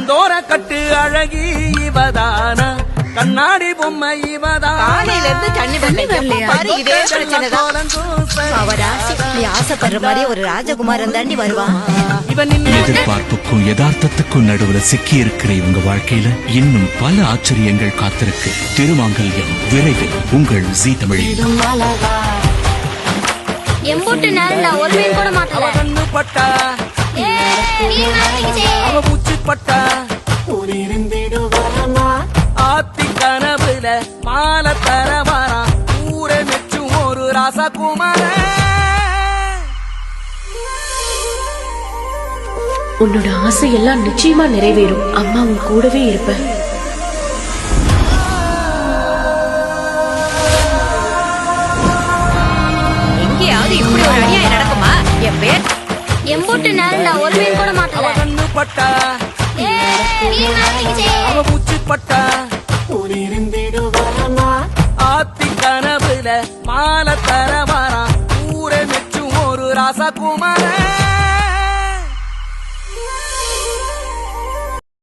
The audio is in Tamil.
செந்தோர கட்டு அழகி இவதானா கண்ணாடி பொம்மை இவதான் காலையில இருந்து தண்ணி பாரு இதே பிரச்சனைதான் நீ ஆசைப்படுற மாதிரி ஒரு ராஜகுமாரன் தாண்டி வருவான் எதிர்பார்ப்புக்கும் யதார்த்தத்துக்கும் நடுவுல சிக்கி இருக்கிற இவங்க வாழ்க்கையில இன்னும் பல ஆச்சரியங்கள் காத்திருக்கு. திருமாங்கல்யம் விரைவில் உங்கள் ஜீ தமிழில். எம்பூட்டு நேரம்டா ஒரு மீன் கூட மாட்டல. கண்ணு பட்டா அவ பூச்சி பட்டா ஆத்தி கனவுல மாலை தர வாரா ஊரை மெச்சும் ஒரு ராசகுமார. உன்னோட ஆசை எல்லாம் நிச்சயமா நிறைவேறும். அம்மா உன் கூடவே இருப்ப. எங்கேயாவது இப்படி ஒரு அநியாயம் நடக்குமா? என் பேர் எம்பூட்டு நேரம்டா ஒரு மீன் கூட மாட்டல. கண்ணு பட்டா அவ பூச்சி பட்டா ஆத்தி கனவுல மாலை தர வாரா ஊரை மெச்சும் ஒரு ராசகுமார.